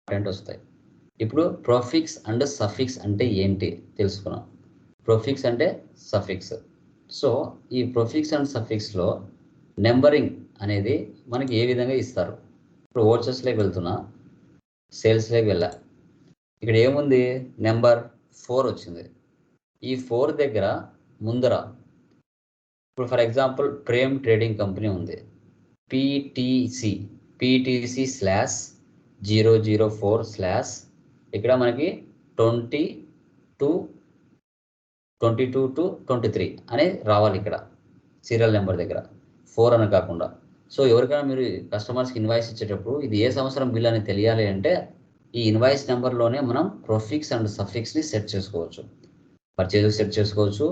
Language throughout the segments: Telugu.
ఇంపార్టెంట్ వస్తాయి. ఇప్పుడు ప్రోఫిక్స్ అండ్ సఫిక్స్ అంటే ఏంటి తెలుసుకున్నాం. ప్రోఫిక్స్ అంటే సఫిక్స్. సో ఈ ప్రోఫిక్స్ అండ్ సఫిక్స్లో నెంబరింగ్ అనేది మనకి ఏ విధంగా ఇస్తారు. ఇప్పుడు ఓచర్స్లోకి వెళ్తున్నా, సేల్స్లోకి వెళ్ళా. ఇక్కడ ఏముంది, నెంబర్ 4 వచ్చింది. ఈ 4 దగ్గర ముందర ఇప్పుడు for example Prem trading company ఉంది, PTC స్లాష్ 004 స్లాష్ ఇక్కడ మనకి 22 to 23 అనేది రావాలి. ఇక్కడ సీరియల్ నెంబర్ దగ్గర 4 అని కాకుండా. సో ఎవరికైనా మీరు కస్టమర్స్కి ఇన్వాయిస్ ఇచ్చేటప్పుడు ఇది ఏ సంవత్సరం బిల్ అని తెలియాలి అంటే ఈ ఇన్వాయిస్ నెంబర్లోనే మనం ప్రొఫిక్స్ అండ్ సఫిక్స్ని సెట్ చేసుకోవచ్చు. పర్చేజ్ సెట్ చేసుకోవచ్చు,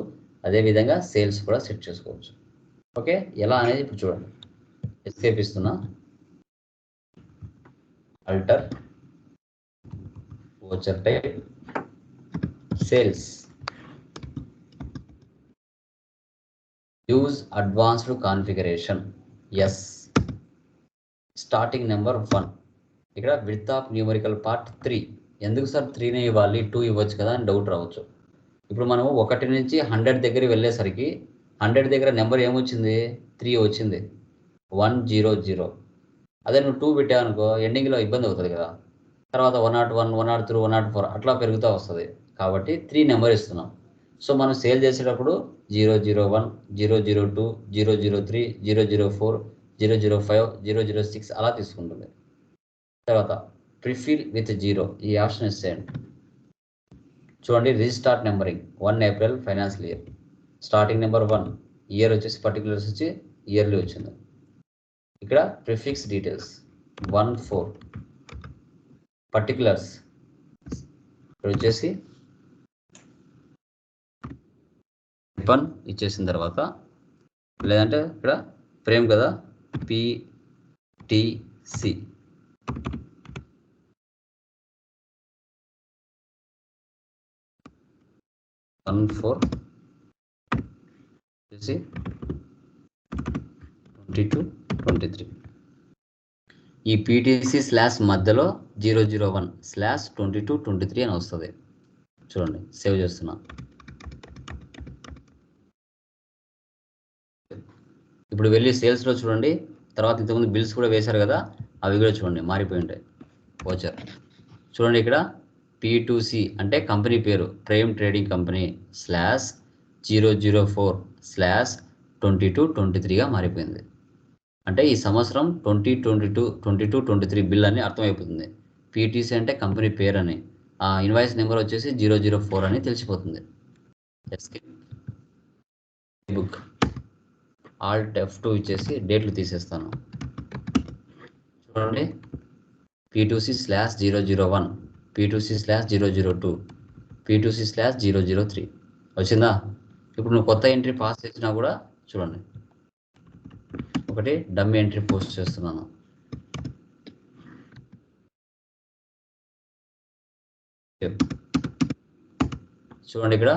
అదేవిధంగా సేల్స్ కూడా సెట్ చేసుకోవచ్చు. ఓకే, ఎలా అనేది ఇప్పుడు చూడండి. ఎస్కేప్ ఇస్తున్నా, alter voucher type sales, use advanced configuration, yes, starting number 1. ఇక్కడ విడ్త్ ఆఫ్ న్యూమరికల్ పార్ట్ 3. ఎందుకు సార్ 3నే ఇవ్వాలి, 2 ఇవ్వచ్చు కదా అని డౌట్ రావచ్చు. ఇప్పుడు మనము 1 నుంచి 100 దగ్గర వెళ్ళేసరికి 100 దగ్గర నెంబర్ ఏమొచ్చింది, 3 వచ్చింది, 100. అదే నువ్వు 2 పెట్టావనుకో ఎండింగ్లో ఇబ్బంది అవుతుంది కదా. తర్వాత 101, 103, 104 అట్లా పెరుగుతూ వస్తుంది. కాబట్టి 3 నెంబర్ ఇస్తున్నాం. సో మనం సేల్ చేసేటప్పుడు 001, 002, 003, 004, 005, 006 అలా తీసుకుంటుంది. తర్వాత ప్రిఫిల్ విత్ 0 ఈ ఆప్షన్ ఇచ్చేయండి. చూడండి, restart numbering 1 April financial year, starting number 1, year వచ్చేసి పర్టికులర్స్ వచ్చి ఇయర్లీ వచ్చింది. ఇక్కడ ప్రిఫిక్స్ డీటెయిల్స్ 14, పర్టికులర్స్ ఇక్కడ వచ్చేసి ఇచ్చేసిన తర్వాత, లేదంటే ఇక్కడ ప్రేమ్ కదా PTC, వచ్చేసి 22-23. ఈ PTC స్లాష్ మధ్యలో 001/22-23 అని వస్తుంది. చూడండి, సేవ్ చేస్తున్నా. ఇప్పుడు వెళ్ళి సేల్స్లో చూడండి. తర్వాత ఇంతకుముందు బిల్స్ కూడా వేశారు కదా, అవి కూడా చూడండి మారిపోయి ఉంటాయి. ఓచర్ చూడండి, ఇక్కడ P2C అంటే కంపెనీ పేరు ప్రేమ్ ట్రేడింగ్ కంపెనీ స్లాష్ 004/22-23గా మారిపోయింది. అంటే ఈ సంవత్సరం 2022-23 బిల్ అని అర్థమైపోతుంది. PTC అంటే కంపెనీ పేరు అని, ఆ ఇన్వాయిస్ నెంబర్ వచ్చేసి 004 అని తెలిసిపోతుంది. బుక్ ఆల్ట్ F2 ఇచ్చేసి డేట్లు తీసేస్తాను. చూడండి, P2C/001, P2C/002, P2C/003 వచ్చిందా. ఇప్పుడు నువ్వు కొత్త ఎంట్రీ పాస్ చేసినా కూడా చూడండి, ఒకటి డమ్మీ ఎంట్రీ పోస్ట్ చేస్తున్నాను. చూడండి, ఇక్కడ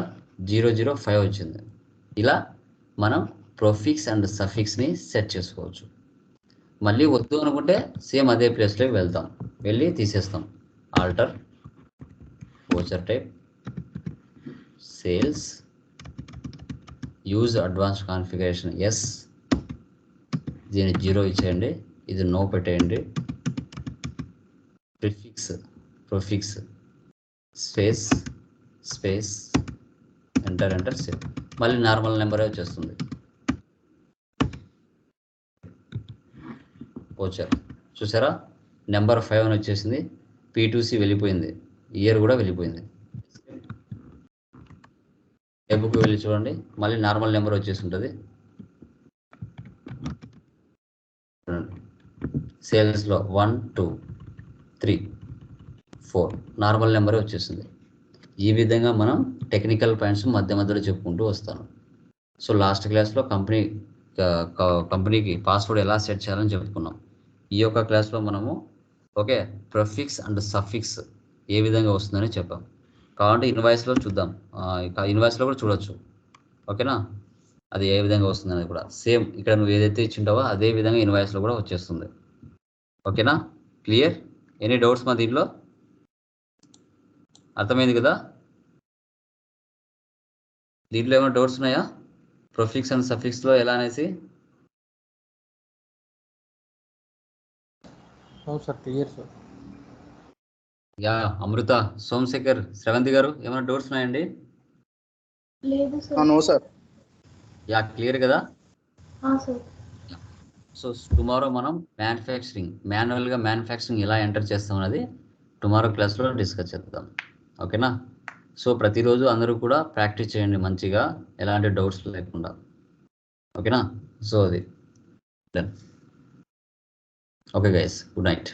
005 వచ్చింది. ఇలా మనం ప్రోఫిక్స్ అండ్ సఫిక్స్ని సెట్ చేసుకోవచ్చు. మళ్ళీ వద్దు అనుకుంటే సేమ్ అదే ప్లేస్లోకి వెళ్తాం, వెళ్ళి తీసేస్తాం. Alter voucher type sales, use advance configuration, yes, దీన్ని 0 ఇచ్చేయండి, ఇది నో పెట్టేయండి. Prefix space enter save. మళ్ళీ నార్మల్ నెంబరే వచ్చేస్తుంది. ఓచర్ చూసారా, నెంబర్ 5 అని వచ్చేసింది. P2C వెళ్ళిపోయింది, ఇయర్ కూడా వెళ్ళిపోయింది. టేబుల్కి వెళ్ళి చూడండి, మళ్ళీ నార్మల్ నెంబర్ వచ్చేసి ఉంటుంది. సేల్స్లో 1, 2, 3, 4 నార్మల్ నెంబరే వచ్చేసింది. ఈ విధంగా మనం టెక్నికల్ పాయింట్స్ మధ్యలో చెప్పుకుంటూ వస్తాను. సో లాస్ట్ క్లాస్లో కంపెనీకి పాస్వర్డ్ ఎలా సెట్ చేయాలని చెప్పుకున్నాం. ఈ యొక్క క్లాస్లో మనము ఓకే ప్రిఫిక్స్ అండ్ సఫిక్స్ ఏ విధంగా వస్తుందని చెప్పాం. కాబట్టి ఇన్వాయిస్లో చూద్దాం, ఇన్వాయిస్లో కూడా చూడొచ్చు. ఓకేనా, అది ఏ విధంగా వస్తుందని కూడా సేమ్ ఇక్కడ నువ్వు ఏదైతే ఇచ్చింటావో అదే విధంగా ఇన్వాయిస్లో కూడా వచ్చేస్తుంది. ఓకేనా, క్లియర్? ఎనీ డౌట్స్ మా దీంట్లో? అర్థమైంది కదా? దీంట్లో ఏమైనా డౌట్స్ ఉన్నాయా? ప్రొఫిక్స్ అండ్ సఫిక్స్లో ఎలా అనేసి? Sir clear sir. Yeah Amrutha, Somashekar, Sravanthi గారు ఏమైనా డౌట్స్ ఉన్నాయండి? లేదు sir. No sir. Yeah clear కదా? సార్. సో టుమారో మనం మాన్యువల్గా మ్యానుఫ్యాక్చరింగ్ ఎలా ఎంటర్ చేస్తాం అనేది టుమారో క్లాస్లో డిస్కస్ చేద్దాం. ఓకేనా? సో ప్రతిరోజు అందరూ కూడా ప్రాక్టీస్ చేయండి మంచిగా, ఎలాంటి డౌట్స్ లేకుండా. ఓకేనా? సో అది done. Okay guys, good night.